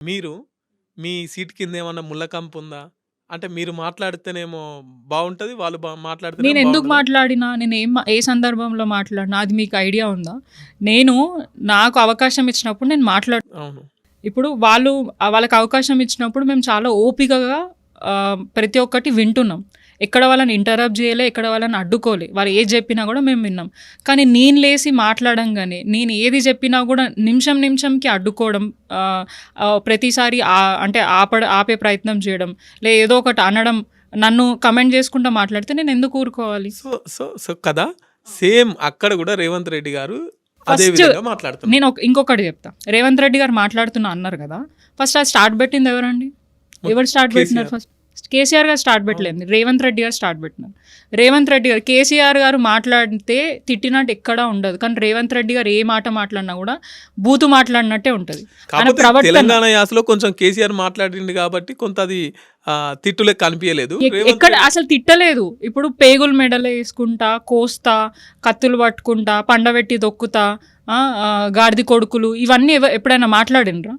మీరు మీ సీట్ కిందేమన్నా ముళ్ళ కంపుందా? అంటే మీరు మాట్లాడితేనేమో బావుంటది. వాళ్ళు మాట్లాడితేనేమో నేనెందుకు బావుండదా? మాట్లాడినా, ఏ సందర్భంలో మాట్లాడినా అది మీకు ఐడియా ఉందా? నేను నాకు అవకాశం ఇచ్చినప్పుడు నేను అవును. ఇప్పుడు వాళ్ళకి అవకాశం ఇచ్చినప్పుడు మేము చాలా ఓపికగా ప్రతి ఒక్కటి వింటున్నాం. ఎక్కడ వాళ్ళని ఇంటరప్ట్ చేయలే, ఎక్కడ వాళ్ళని అడ్డుకోలే. వాళ్ళు ఏది చెప్పినా కూడా మేము విన్నాం. కానీ నేను లేసి మాట్లాడంగానే, నేను ఏది చెప్పినా కూడా నిమిషంకి అడ్డుకోవడం, ప్రతిసారి అంటే ఆపే ప్రయత్నం చేయడం, ఏదో ఒకటి అనడం, నన్ను కమెంట్ చేసుకుంటూ మాట్లాడితే నేను ఎందుకు ఊరుకోవాలి? సో సో సో కదా! సేమ్ అక్కడ గూడా రేవంత్ రెడ్డి గారు అదే ఫస్ట్ విధంగా మాట్లాడుతున్నారు. నేను ఇంకొకటి చెప్తా. రేవంత్ రెడ్డి గారు మాట్లాడుతున్నా అన్నారు కదా! ఫస్ట్ అది స్టార్ట్ పెట్టింది ఎవరండి? ఎవరు స్టార్ట్ పెట్టినారు కేసీఆర్. ఫస్ట్? కేసీఆర్ గారు స్టార్ట్ అవును. పెట్టలేదు. రేవంత్ రెడ్డి గారు స్టార్ట్ పెట్టినారు. రేవంత్ రెడ్డి గారు, కేసీఆర్ గారు మాట్లాడితే తిట్టినట్టు ఎక్కడా ఉండదు. కానీ రేవంత్ రెడ్డి గారు ఏ మాట మాట్లాడినా కూడా బూతు మాట్లాడినట్టే ఉంటది. ఆయన కాకపోతే ప్రవర్తన తెలంగాణ యాసలో కొంచెం కేసీఆర్ మాట్లాడిండు కాబట్టి కొంత అది తిట్టు లెక్క అనిపియలేదు. రేవంత్ ఎక్కడ రెడ్డి అసలు తిట్టలేదు. ఇప్పుడు పేగులు మెడలు వేసుకుంటా, కోస్తా, కత్తులు పట్టుకుంటా, పండబెట్టి దొక్కుతా, గాడిది కొడుకులు ఇవన్నీ ఎప్పుడైనా మాట్లాడినరా?